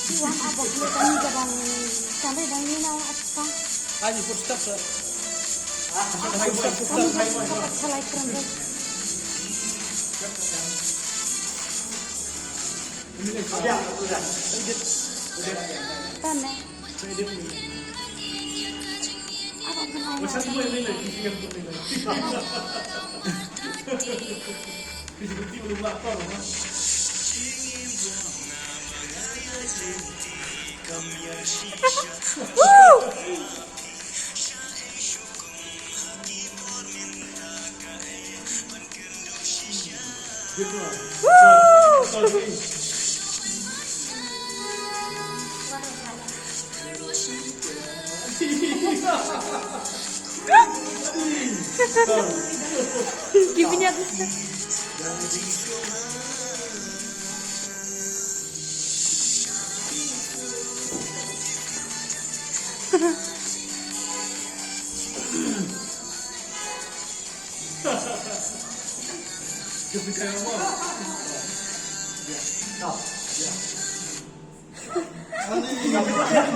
Iwan abog mo kami gabang sampai dang ninaw at pa. Ay, footsteps. Kami dapat salay keranda. Tane. Apa Giving up Kepikiran mo.